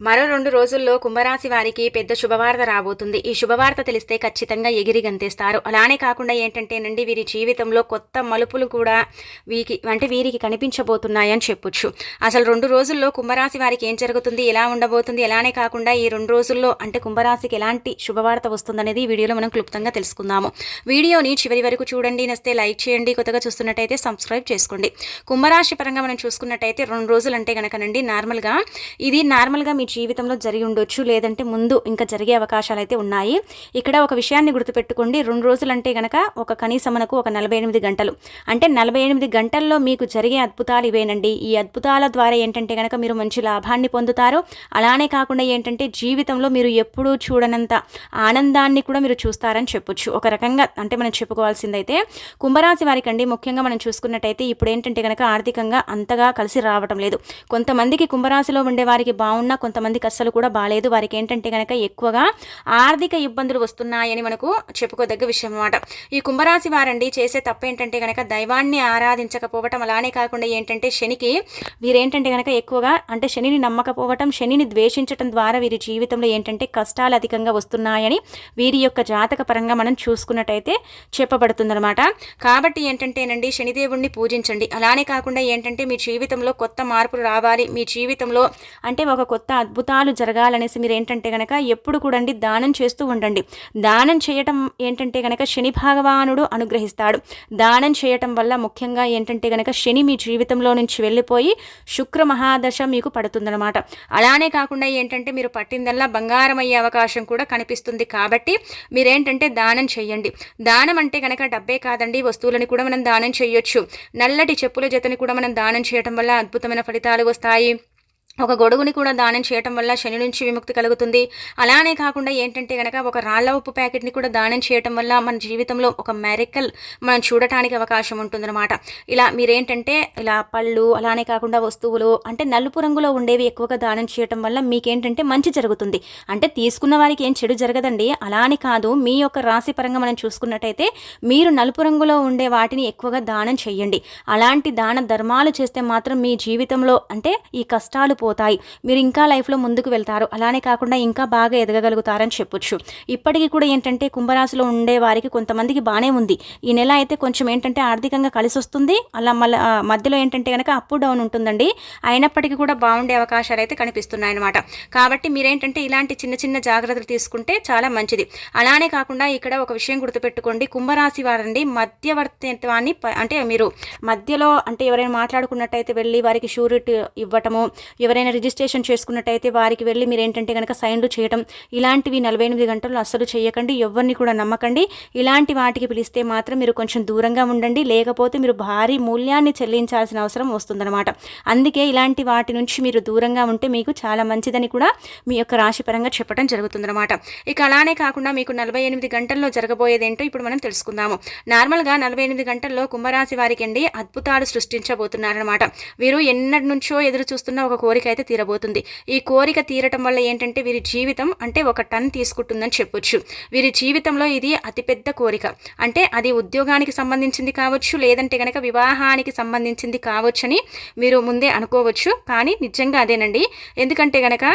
మరో 2 రోజుల్లో కుంభరాశి వారికి పెద్ద శుభవార్త రాబోతుంది. ఈ శుభవార్త తెలిస్తే ఖచ్చితంగా ఎగిరి గంతేస్తారు. అలానే కాకుండా ఏంటంటేనండి వీరి జీవితంలో కొత్త మలుపులు కూడా వీరికి కనిపించబోతున్నాయని చెప్పొచ్చు. అసలు 2 రోజుల్లో కుంభరాశి వారికి ఏం జరుగుతుంది, ఎలా ఉండబోతుంది, అలానే కాకుండా ఈ 2 రోజుల్లో అంటే కుంభరాశికి ఎలాంటి శుభవార్త వస్తుందనేది ఈ వీడియోలో మనం క్లుప్తంగా తెలుసుకుందాము. వీడియోని చివరి వరకు చూడండి, నచ్చితే లైక్ చేయండి, కొత్తగా చూస్తున్నట్టయితే సబ్స్క్రైబ్ చేసుకోండి. కుంభరాశి పరంగా మనం చూసుకున్నట్టయితే 2 రోజులు అంటే గనకనండి నార్మల్గా మీ జీవితంలో జరిగి ఉండొచ్చు, లేదంటే ముందు ఇంకా జరిగే అవకాశాలు అయితే ఉన్నాయి. ఇక్కడ ఒక విషయాన్ని గుర్తుపెట్టుకోండి, 2 రోజులు అంటే గనక కనీసం మనకు ఒక 48 గంటలు, అంటే 48 గంటల్లో మీకు జరిగే అద్భుతాలు ఇవేనండి. ఈ అద్భుతాల ద్వారా ఏంటంటే గనక మీరు మంచి లాభాన్ని పొందుతారు. అలానే కాకుండా ఏంటంటే జీవితంలో మీరు ఎప్పుడూ చూడనంత ఆనందాన్ని కూడా మీరు చూస్తారని చెప్పొచ్చు. ఒక రకంగా అంటే మనం చెప్పుకోవాల్సిందైతే కుంభరాశి వారికి అండి ముఖ్యంగా మనం చూసుకున్నట్టయితే ఇప్పుడు ఏంటంటే గనక ఆర్థికంగా అంతగా కలిసి రావటం లేదు. కొంతమందికి కుంభరాశిలో ఉండే వారికి బాగున్నా కొంతమందికి అస్సలు కూడా బాలేదు. వారికి ఏంటంటే కనుక ఎక్కువగా ఆర్థిక ఇబ్బందులు వస్తున్నాయని మనకు చెప్పుకోదగ్గ విషయం అన్నమాట. ఈ కుంభరాశి వారండి చేసే తప్పు ఏంటంటే కనుక దైవాన్ని ఆరాధించకపోవటం, అలానే కాకుండా ఏంటంటే శనికి వీరేంటంటే కనుక ఎక్కువగా అంటే శనిని నమ్మకపోవటం, శనిని ద్వేషించటం ద్వారా వీరి జీవితంలో ఏంటంటే కష్టాలు అధికంగా వస్తున్నాయని వీరి యొక్క జాతక పరంగా మనం చూసుకున్నట్టయితే చెప్పబడుతుందన్నమాట. కాబట్టి ఏంటంటేనండి శనిదేవుణ్ణి పూజించండి. అలానే కాకుండా ఏంటంటే మీ జీవితంలో కొత్త మార్పులు రావాలి, మీ జీవితంలో అంటే ఒక కొత్త అద్భుతాలు జరగాలనేసి మీరు ఏంటంటే కనుక ఎప్పుడు కూడా దానం చేస్తూ ఉండండి. దానం చేయటం ఏంటంటే కనుక శని భగవానుడు అనుగ్రహిస్తాడు. దానం చేయటం వల్ల ముఖ్యంగా ఏంటంటే కనుక శని మీ జీవితంలో నుంచి వెళ్ళిపోయి శుక్ర మహాదశ మీకు పడుతుందన్నమాట. అలానే కాకుండా ఏంటంటే మీరు పట్టిందల్లా బంగారం అయ్యే అవకాశం కూడా కనిపిస్తుంది. కాబట్టి మీరేంటంటే దానం చేయండి. దానం అంటే కనుక డబ్బే కాదండి, వస్తువులని కూడా మనం దానం చేయొచ్చు. నల్లటి చెప్పుల జతని కూడా మనం దానం చేయటం వల్ల అద్భుతమైన ఫలితాలు వస్తాయి. ఒక గొడుగుని కూడా దానం చేయటం వల్ల శని నుంచి విముక్తి కలుగుతుంది. అలానే కాకుండా ఏంటంటే కనుక ఒక రాళ్ల ఉప్పు ప్యాకెట్ని కూడా దానం చేయటం వల్ల మన జీవితంలో ఒక మెరికల్ మనం చూడటానికి అవకాశం ఉంటుందన్నమాట. ఇలా మీరేంటంటే ఇలా పళ్ళు, అలానే కాకుండా వస్తువులు అంటే నలుపు రంగులో ఉండేవి ఎక్కువగా దానం చేయటం వల్ల మీకేంటంటే మంచి జరుగుతుంది. అంటే తీసుకున్న వారికి ఏం చెడు జరగదండి. అలాని కాదు, మీ యొక్క రాశి పరంగా మనం చూసుకున్నట్టయితే మీరు నలుపు రంగులో ఉండే వాటిని ఎక్కువగా దానం చేయండి. అలాంటి దాన ధర్మాలు చేస్తే మాత్రం మీ జీవితంలో అంటే ఈ కష్టాలు పోతాయి, మీరు ఇంకా లైఫ్లో ముందుకు వెళ్తారు. అలానే కాకుండా ఇంకా బాగా ఎదగగలుగుతారని చెప్పొచ్చు. ఇప్పటికీ కూడా ఏంటంటే కుంభరాశిలో ఉండే వారికి కొంతమందికి బాగానే ఉంది. ఈ నెల అయితే కొంచెం ఏంటంటే ఆర్థికంగా కలిసి వస్తుంది. అలా మళ్ళీ మధ్యలో ఏంటంటే కనుక అప్ డౌన్ ఉంటుందండి. అయినప్పటికీ కూడా బాగుండే అవకాశాలు అయితే కనిపిస్తున్నాయి అన్నమాట. కాబట్టి మీరేంటంటే ఇలాంటి చిన్న చిన్న జాగ్రత్తలు తీసుకుంటే చాలా మంచిది. అలానే కాకుండా ఇక్కడ ఒక విషయం గుర్తుపెట్టుకోండి, కుంభరాశి వారండి మధ్యవర్తిత్వాన్ని అంటే మీరు మధ్యలో అంటే ఎవరైనా మాట్లాడుకున్నట్టయితే వెళ్ళి వారికి షూరిటీ ఇవ్వటము, ఎవరైనా రిజిస్ట్రేషన్ చేసుకున్నట్టయితే వారికి వెళ్ళి మీరు ఏంటంటే కనుక సైన్లు చేయటం, ఇలాంటివి 48 గంటలు అస్సలు చేయకండి. ఎవరిని కూడా నమ్మకండి. ఇలాంటి వాటికి పిలిస్తే మాత్రం మీరు కొంచెం దూరంగా ఉండండి, లేకపోతే మీరు భారీ మూల్యాన్ని చెల్లించాల్సిన అవసరం వస్తుందన్నమాట. అందుకే ఇలాంటి వాటి నుంచి మీరు దూరంగా ఉంటే మీకు చాలా మంచిదని కూడా మీ యొక్క రాశి పరంగా చెప్పడం జరుగుతుందన్నమాట. ఇక అలానే కాకుండా మీకు 48 గంటల్లో జరగబోయేదేంటో ఇప్పుడు మనం తెలుసుకుందాము. నార్మల్గా 48 గంటల్లో కుంభరాశి వారికి అండి అద్భుతాలు సృష్టించబోతున్నారనమాట. వీరు ఎన్నటి నుంచో ఎదురు చూస్తున్న ఒక కోరిక అయితే తీరబోతుంది. ఈ కోరిక తీరటం వల్ల ఏంటంటే వీరి జీవితం అంటే ఒక టన్ తీసుకుంటుందని చెప్పొచ్చు. వీరి జీవితంలో ఇది అతిపెద్ద కోరిక. అంటే అది ఉద్యోగానికి సంబంధించింది కావచ్చు, లేదంటే కనుక వివాహానికి సంబంధించింది కావచ్చని మీరు ముందే అనుకోవచ్చు. కానీ నిజంగా అదేనండి. ఎందుకంటే కనుక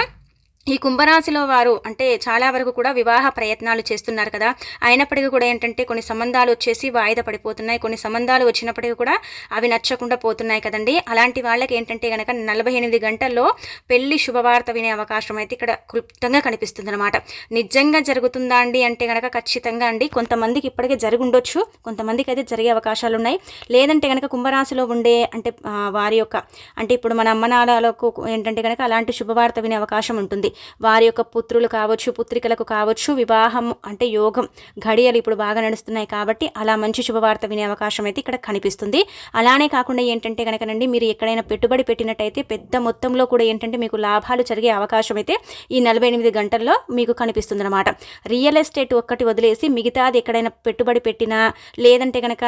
ఈ కుంభరాశిలో వారు అంటే చాలా వరకు కూడా వివాహ ప్రయత్నాలు చేస్తున్నారు కదా. అయినప్పటికీ కూడా ఏంటంటే కొన్ని సంబంధాలు వచ్చేసి వాయిదా పడిపోతున్నాయి, కొన్ని సంబంధాలు వచ్చినప్పటికీ కూడా అవి నచ్చకుండా పోతున్నాయి కదండి. అలాంటి వాళ్ళకి ఏంటంటే కనుక 48 గంటల్లో పెళ్లి శుభవార్త వినే అవకాశం అయితే ఇక్కడ క్లుప్తంగా కనిపిస్తుంది అనమాట. నిజంగా జరుగుతుందా అండి అంటే కనుక ఖచ్చితంగా అండి. కొంతమందికి ఇప్పటికే జరిగి ఉండొచ్చు, కొంతమందికి అయితే జరిగే అవకాశాలు ఉన్నాయి. లేదంటే కనుక కుంభరాశిలో ఉండే అంటే వారి యొక్క అంటే ఇప్పుడు మన అమ్మనాలకు ఏంటంటే కనుక అలాంటి శుభవార్త వినే అవకాశం ఉంటుంది. వారి యొక్క పుత్రులు కావచ్చు, పుత్రికలకు కావచ్చు వివాహం అంటే యోగం ఘడియలు ఇప్పుడు బాగా నడుస్తున్నాయి. కాబట్టి అలా మంచి శుభవార్త వినే అవకాశం అయితే ఇక్కడ కనిపిస్తుంది. అలానే కాకుండా ఏంటంటే కనుకనండి మీరు ఎక్కడైనా పెట్టుబడి పెట్టినట్టయితే పెద్ద మొత్తంలో కూడా ఏంటంటే మీకు లాభాలు జరిగే అవకాశం అయితే ఈ 48 గంటల్లో మీకు కనిపిస్తుంది అనమాట. రియల్ ఎస్టేట్ ఒక్కటి వదిలేసి మిగతాది ఎక్కడైనా పెట్టుబడి పెట్టినా, లేదంటే కనుక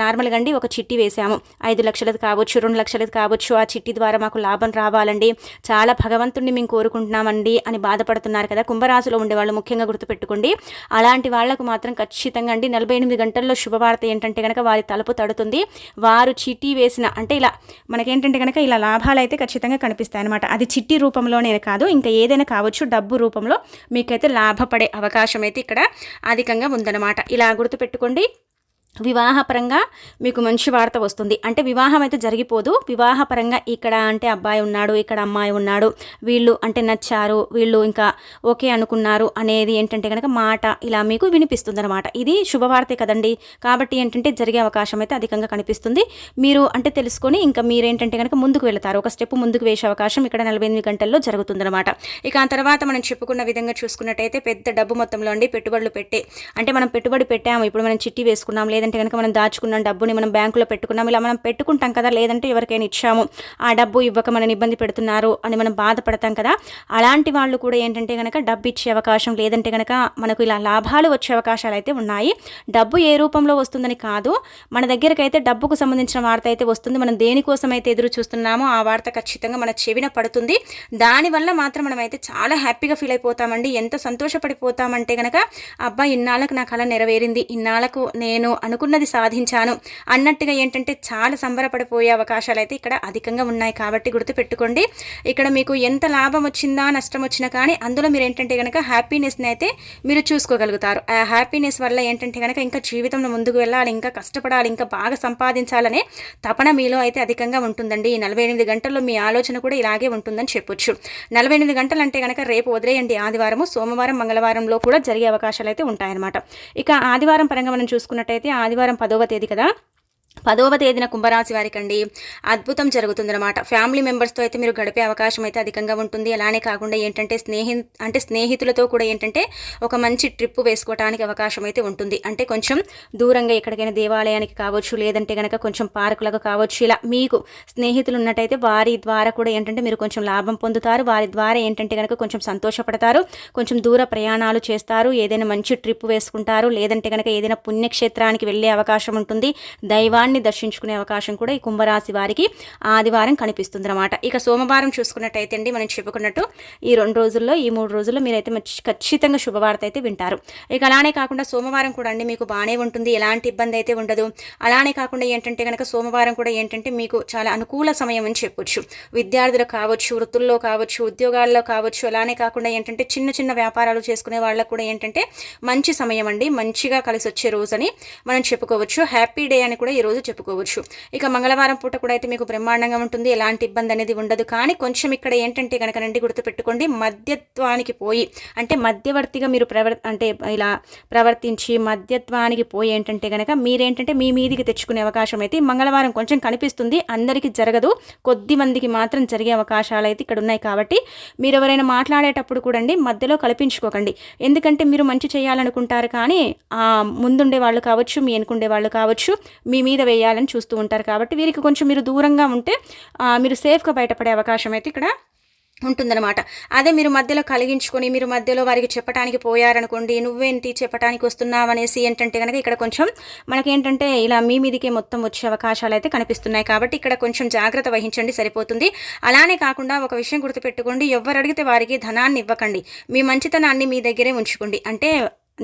నార్మల్గా అండి ఒక చిట్టి వేసాము 5 లక్షలది కావచ్చు, 2 లక్షలది కావచ్చు, ఆ చిట్టి ద్వారా మాకు లాభం రావాలండి, చాలా భగవంతుడిని మేము కోరుకుంటున్నాం ఏమండి అని బాధపడుతున్నారు కదా కుంభరాశిలో ఉండేవాళ్ళు ముఖ్యంగా గుర్తుపెట్టుకోండి. అలాంటి వాళ్లకు మాత్రం ఖచ్చితంగా అండి 48 గంటల్లో శుభవార్త ఏంటంటే కనుక వారి తలుపు తడుతుంది. వారు చిట్టి వేసిన అంటే ఇలా మనకేంటంటే కనుక ఇలా లాభాలు అయితే ఖచ్చితంగా కనిపిస్తాయి అనమాట. అది చిట్టి రూపంలోనే కాదు, ఇంకా ఏదైనా కావచ్చు, డబ్బు రూపంలో మీకైతే లాభపడే అవకాశం అయితే ఇక్కడ అధికంగా ఉందన్నమాట. ఇలా గుర్తుపెట్టుకోండి. వివాహపరంగా మీకు మంచి వార్త వస్తుంది. అంటే వివాహం అయితే జరిగిపోదు, వివాహపరంగా ఇక్కడ అంటే అబ్బాయి ఉన్నాడు, ఇక్కడ అమ్మాయి ఉన్నాడు, వీళ్ళు అంటే నచ్చారు, వీళ్ళు ఇంకా ఓకే అనుకున్నారు అనేది ఏంటంటే కనుక మాట ఇలా మీకు వినిపిస్తుంది అనమాట. ఇది శుభవార్తే కదండి. కాబట్టి ఏంటంటే జరిగే అవకాశం అయితే అధికంగా కనిపిస్తుంది. మీరు అంటే తెలుసుకొని ఇంకా మీరేంటంటే కనుక ముందుకు వెళతారు, ఒక స్టెప్ ముందుకు వేసే అవకాశం ఇక్కడ 48 గంటల్లో జరుగుతుందన్నమాట. ఇక ఆ తర్వాత మనం చెప్పుకున్న విధంగా చూసుకున్నట్టయితే పెద్ద డబ్బు మొత్తంలో అండి పెట్టుబడులు పెట్టే అంటే మనం పెట్టుబడి పెట్టాము, ఇప్పుడు మనం చిట్టి వేసుకున్నాం, లేదంటే కనుక మనం దాచుకున్న డబ్బుని మనం బ్యాంకులో పెట్టుకున్నాం, ఇలా మనం పెట్టుకుంటాం కదా, లేదంటే ఎవరికైనా ఇచ్చాము ఆ డబ్బు ఇవ్వక మనని ఇబ్బంది పెడుతున్నారు అని మనం బాధపడతాం కదా. అలాంటి వాళ్ళు కూడా ఏంటంటే కనుక డబ్బు ఇచ్చే అవకాశం, లేదంటే కనుక మనకు ఇలా లాభాలు వచ్చే అవకాశాలు అయితే ఉన్నాయి. డబ్బు ఏ రూపంలో వస్తుందని కాదు, మన దగ్గరకైతే డబ్బుకు సంబంధించిన వార్త అయితే వస్తుంది. మనం దేనికోసం అయితే ఎదురు చూస్తున్నామో ఆ వార్త ఖచ్చితంగా మన చెవిన పడుతుంది. దానివల్ల మాత్రం మనం అయితే చాలా హ్యాపీగా ఫీల్ అయిపోతామండి. ఎంత సంతోషపడిపోతామంటే కనుక అబ్బా ఇన్నాళ్ళకు నా కళ నెరవేరింది, ఇన్నాళ్ళకు నేను అనుకున్నది సాధించాను అన్నట్టుగా ఏంటంటే చాలా సంబరపడిపోయే అవకాశాలు అయితే ఇక్కడ అధికంగా ఉన్నాయి. కాబట్టి గుర్తుపెట్టుకోండి, ఇక్కడ మీకు ఎంత లాభం వచ్చిందా నష్టం వచ్చినా కానీ అందులో మీరు ఏంటంటే కనుక హ్యాపీనెస్ని అయితే మీరు చూసుకోగలుగుతారు. ఆ హ్యాపీనెస్ వల్ల ఏంటంటే కనుక ఇంకా జీవితంలో ముందుకు వెళ్ళాలి, ఇంకా కష్టపడాలి, ఇంకా బాగా సంపాదించాలనే తపన మీలో అయితే అధికంగా ఉంటుందండి. ఈ 48 గంటల్లో మీ ఆలోచన కూడా ఇలాగే ఉంటుందని చెప్పొచ్చు. 48 గంటలు అంటే కనుక రేపు వదిలేయండి, ఆదివారము, సోమవారం, మంగళవారంలో కూడా జరిగే అవకాశాలు అయితే ఉంటాయన్నమాట. ఇక ఆదివారం పరంగా మనం చూసుకున్నట్టయితే ఆదివారం 10వ తేదీ కదా, 10వ తేదీన కుంభరాశి వారికి అండి అద్భుతం జరుగుతుందన్నమాట. ఫ్యామిలీ మెంబర్స్తో అయితే మీరు గడిపే అవకాశం అయితే అధికంగా ఉంటుంది. అలానే కాకుండా ఏంటంటే స్నేహితులతో కూడా ఏంటంటే ఒక మంచి ట్రిప్ వేసుకోవడానికి అవకాశం అయితే ఉంటుంది. అంటే కొంచెం దూరంగా ఎక్కడికైనా దేవాలయానికి కావచ్చు, లేదంటే కనుక కొంచెం పార్కులకు కావచ్చు, ఇలా మీకు స్నేహితులు ఉన్నట్టయితే వారి ద్వారా కూడా ఏంటంటే మీరు కొంచెం లాభం పొందుతారు. వారి ద్వారా ఏంటంటే కనుక కొంచెం సంతోషపడతారు, కొంచెం దూర ప్రయాణాలు చేస్తారు, ఏదైనా మంచి ట్రిప్ వేసుకుంటారు, లేదంటే కనుక ఏదైనా పుణ్యక్షేత్రానికి వెళ్ళే అవకాశం ఉంటుంది, దైవాన్ని దర్శించుకునే అవకాశం కూడా ఈ కుంభరాశి వారికి ఆదివారం కనిపిస్తుంది అన్నమాట. ఇక సోమవారం చూసుకున్నట్టయితే అండి మనం చెప్పుకున్నట్టు ఈ 2 రోజుల్లో ఈ 3 రోజుల్లో మీరైతే ఖచ్చితంగా శుభవార్త అయితే వింటారు. ఇక అలానే కాకుండా సోమవారం కూడా అండి మీకు బాగానే ఉంటుంది, ఎలాంటి ఇబ్బంది అయితే ఉండదు. అలానే కాకుండా ఏంటంటే కనుక సోమవారం కూడా ఏంటంటే మీకు చాలా అనుకూల సమయం అని చెప్పొచ్చు. విద్యార్థులు కావచ్చు, వృత్తుల్లో కావచ్చు, ఉద్యోగాల్లో కావచ్చు, అలానే కాకుండా ఏంటంటే చిన్న చిన్న వ్యాపారాలు చేసుకునే వాళ్ళకు కూడా ఏంటంటే మంచి సమయం అండి, మంచిగా కలిసి వచ్చే రోజు అని మనం చెప్పుకోవచ్చు. హ్యాపీ డే అని కూడా ఈ రోజు చెప్పుకోవచ్చు. ఇక మంగళవారం పూట కూడా అయితే మీకు బ్రహ్మాండంగా ఉంటుంది, ఎలాంటి ఇబ్బంది అనేది ఉండదు. కానీ కొంచెం ఇక్కడ ఏంటంటే కనుక రండి గుర్తుపెట్టుకోండి, మధ్యత్వానికి పోయి అంటే మధ్యవర్తిగా మీరు అంటే ఇలా ప్రవర్తించి మధ్యత్వానికి పోయి ఏంటంటే కనుక మీరేంటంటే మీ మీదికి తెచ్చుకునే అవకాశం అయితే మంగళవారం కొంచెం కనిపిస్తుంది. అందరికీ జరగదు, కొద్ది మందికి మాత్రం జరిగే అవకాశాలు అయితే ఇక్కడ ఉన్నాయి. కాబట్టి మీరు ఎవరైనా మాట్లాడేటప్పుడు కూడా అండి మధ్యలో కల్పించుకోకండి. ఎందుకంటే మీరు మంచి చేయాలనుకుంటారు, కానీ ముందుండే వాళ్ళు కావచ్చు, మీ వెనుకుండే వాళ్ళు కావచ్చు, మీ మీద వేయాలని చూస్తూ ఉంటారు. కాబట్టి వీరికి కొంచెం మీరు దూరంగా ఉంటే మీరు సేఫ్గా బయటపడే అవకాశం అయితే ఇక్కడ ఉంటుందన్నమాట. అదే మీరు మధ్యలో కలిగించుకొని మీరు మధ్యలో వారికి చెప్పడానికి పోయారనుకోండి, నువ్వేంటి చెప్పడానికి వస్తున్నావు అనేసి ఏంటంటే కనుక ఇక్కడ కొంచెం మనకేంటంటే ఇలా మీ మీదికే మొత్తం వచ్చే అవకాశాలు అయితే కనిపిస్తున్నాయి. కాబట్టి ఇక్కడ కొంచెం జాగ్రత్త వహించండి, సరిపోతుంది. అలానే కాకుండా ఒక విషయం గుర్తుపెట్టుకోండి, ఎవరు అడిగితే వారికి ధనాన్ని ఇవ్వకండి, మీ మంచితనాన్ని మీ దగ్గరే ఉంచుకోండి. అంటే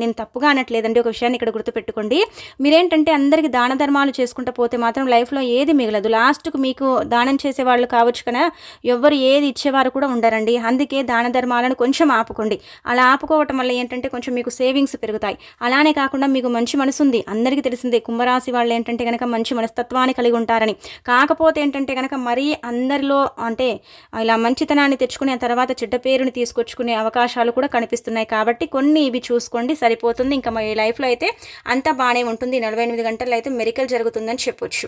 నేను తప్పుగా అనట్లేదండి, ఒక విషయాన్ని ఇక్కడ గుర్తుపెట్టుకోండి. మీరేంటంటే అందరికీ దాన ధర్మాలు చేసుకుంటూ పోతే మాత్రం లైఫ్లో ఏది మిగలదు. లాస్ట్కు మీకు దానం చేసేవాళ్ళు కావచ్చు కదా, ఎవరు ఏది ఇచ్చేవారు కూడా ఉండరండి. అందుకే దాన ధర్మాలను కొంచెం ఆపుకోండి. అలా ఆపుకోవటం వల్ల ఏంటంటే కొంచెం మీకు సేవింగ్స్ పెరుగుతాయి. అలానే కాకుండా మీకు మంచి మనసు ఉంది, అందరికీ తెలిసిందే కుంభరాశి వాళ్ళు ఏంటంటే కనుక మంచి మనస్తత్వాన్ని కలిగి ఉంటారని. కాకపోతే ఏంటంటే కనుక మరీ అందరిలో అంటే ఇలా మంచితనాన్ని తెచ్చుకునే తర్వాత చెడ్డ పేరుని తీసుకొచ్చుకునే అవకాశాలు కూడా కనిపిస్తున్నాయి. కాబట్టి కొన్ని ఇవి చూసుకోండి, సరిపోతుంది. ఇంకా మీ లైఫ్లో అయితే అంతా బాగానే ఉంటుంది. 48 గంటల్లో అయితే మెరికల్ జరుగుతుందని చెప్పొచ్చు.